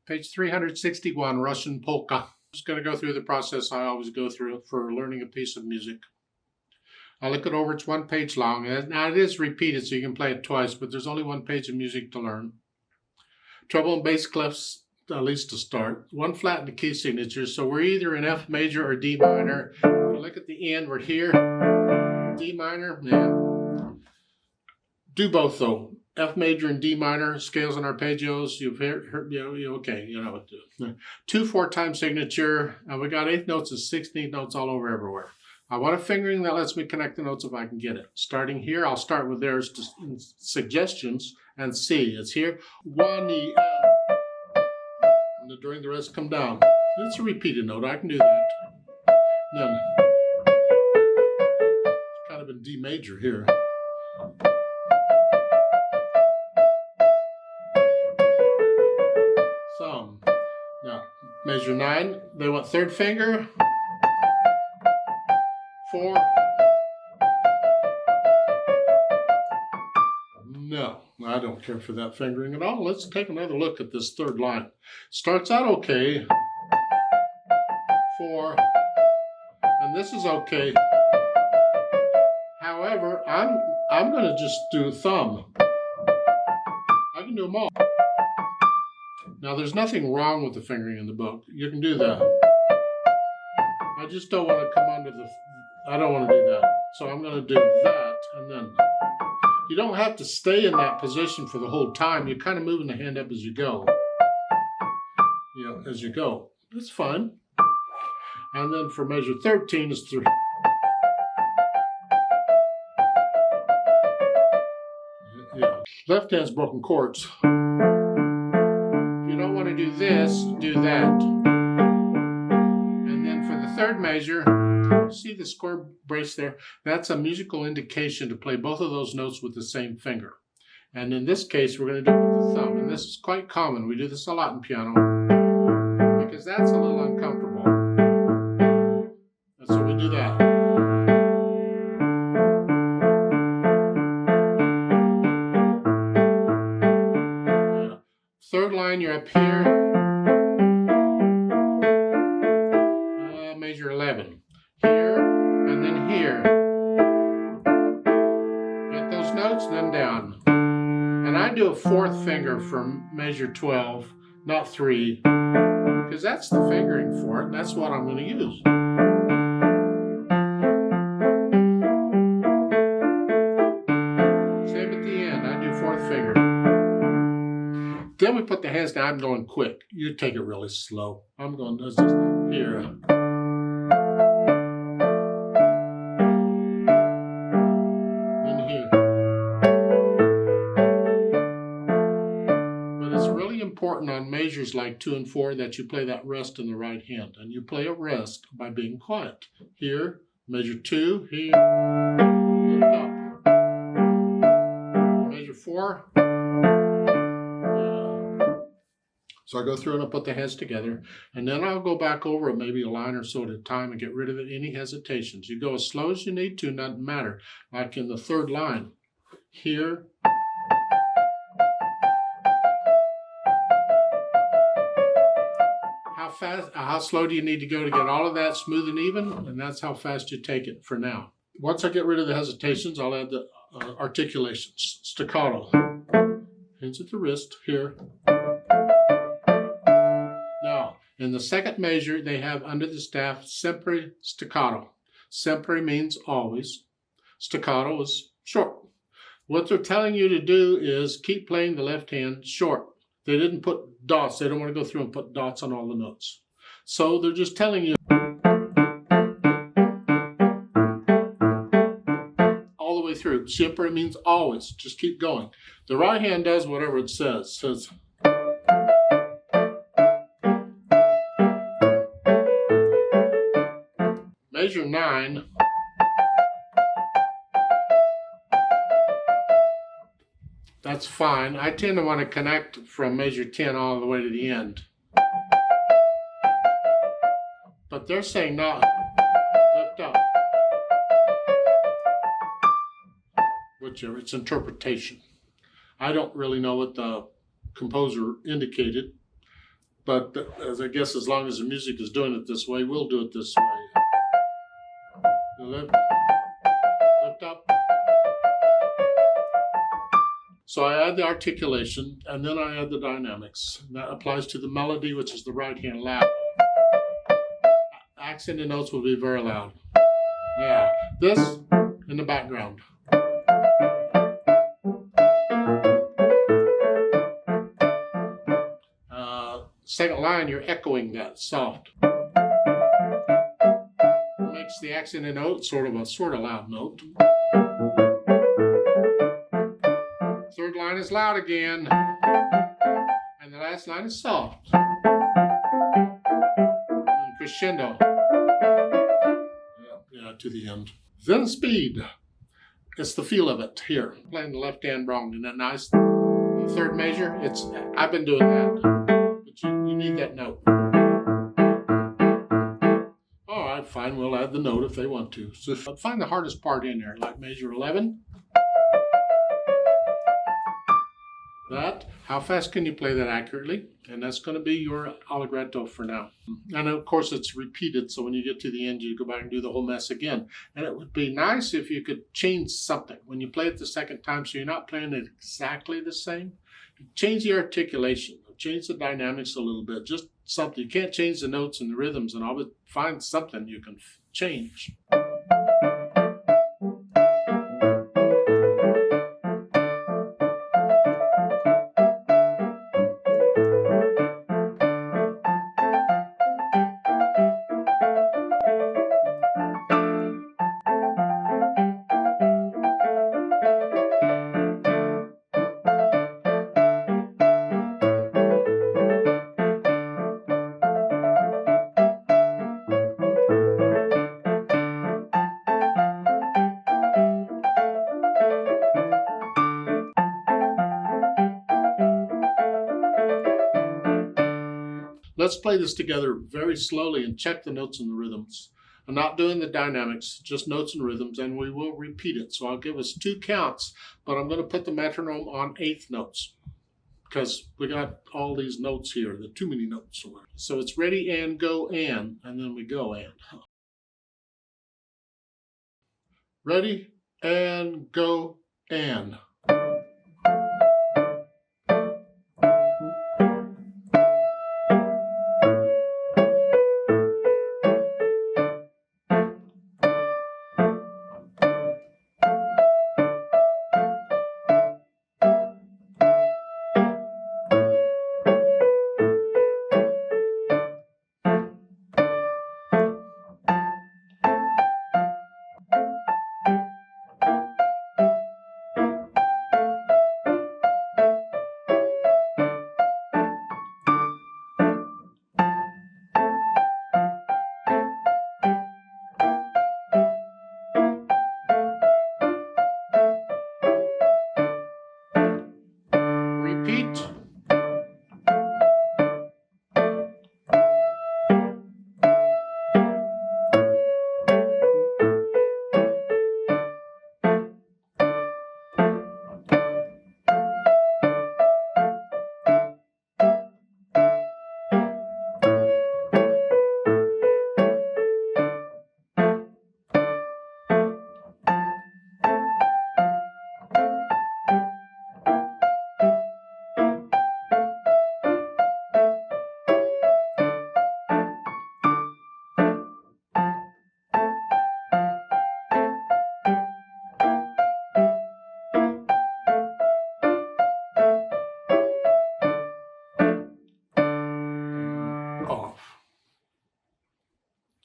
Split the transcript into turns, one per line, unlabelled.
Page 361, Russian Polka. I'm just going to go through the process I always go through for learning a piece of music. I look it over, it's 1 page long. Now it is repeated so you can play it twice, but there's only 1 page of music to learn. Treble and bass clefs, at least to start. 1 flat in the key signature, so we're either in F major or D minor. If you look at the end, we're here. D minor, yeah. Do both though. F major and D minor, scales and arpeggios, you've heard, okay, you know what to do. 2 4-time signature, and we got 8th notes and 16th notes all over everywhere. I want a fingering that lets me connect the notes if I can get it. Starting here, I'll start with their suggestions and C. It's here, 1 E, and during the rest come down. It's a repeated note, I can do that. Then, it's kind of in D major here. Thumb. Now, measure 9. They want 3rd finger. 4. No, I don't care for that fingering at all. Let's take another look at this 3rd line. Starts out okay. 4. And this is okay. However, I'm going to just do thumb. I can do them all. Now, there's nothing wrong with the fingering in the book. You can do that. I just don't want to come under the... I don't want to do that. So I'm going to do that, and then... You don't have to stay in that position for the whole time. You're kind of moving the hand up as you go. You know, as you go. It's fine. And then for measure 13 is 3. Yeah. Left hand's broken chords. You don't want to do this, do that. And then for the 3rd measure, see the square brace there? That's a musical indication to play both of those notes with the same finger. And in this case, we're going to do it with the thumb. And this is quite common. We do this a lot in piano because that's a little uncomfortable. And so we do that. Yeah. 3rd line, you're up here. Measure 11. Here, and then here. Get those notes, then down. And I do a 4th finger from measure 12, not 3, because that's the fingering for it, and that's what I'm going to use. Same at the end, I do 4th finger. Then we put the hands down. I'm going quick. You take it really slow. I'm going to just here. Important on measures like 2 and 4 that you play that rest in the right hand, and you play a rest by being quiet. Here, measure 2, here, lift up. Measure 4. So I go through and I put the hands together, and then I'll go back over it maybe a line or so at a time and get rid of any hesitations. You go as slow as you need to, doesn't matter. Like in the 3rd line, here. How slow do you need to go to get all of that smooth and even? And that's how fast you take it for now. Once I get rid of the hesitations, I'll add the articulations. Staccato. Hands at the wrist, here. Now, in the 2nd measure, they have under the staff, sempre staccato. Sempre means always. Staccato is short. What they're telling you to do is keep playing the left hand short. They didn't put dots. They don't want to go through and put dots on all the notes. So they're just telling you all the way through. Siempre means always. Just keep going. The right hand does whatever it says. It says measure 9. That's fine. I tend to want to connect from measure 10 all the way to the end. But they're saying no, lift up. Whichever, it's interpretation. I don't really know what the composer indicated. But as I guess as long as the music is doing it this way, we'll do it this way. Lift up. So I add the articulation, and then I add the dynamics. And that applies to the melody, which is the right hand loud. Accented notes will be very loud. Yeah, this in the background. Second line, you're echoing that soft. Makes the accented note sort of loud note. Third line is loud again, and the last line is soft. And crescendo. Yeah, to the end. Then speed. It's the feel of it here. Playing the left hand wrong, isn't that nice? The third measure. I've been doing that, but you need that note. All right, fine. We'll add the note if they want to. So find the hardest part in there, like measure 11. That, how fast can you play that accurately? And that's going to be your allegretto for now. And of course it's repeated, so when you get to the end, you go back and do the whole mess again. And it would be nice if you could change something when you play it the second time, so you're not playing it exactly the same. Change the articulation, change the dynamics a little bit, just something. You can't change the notes and the rhythms and all, but find something you can change. Let's play this together very slowly and check the notes and the rhythms. I'm not doing the dynamics, just notes and rhythms, and we will repeat it. So I'll give us 2 counts, but I'm going to put the metronome on 8th notes because we got all these notes here, the too many notes. So it's ready and go and then we go and. Ready and go and.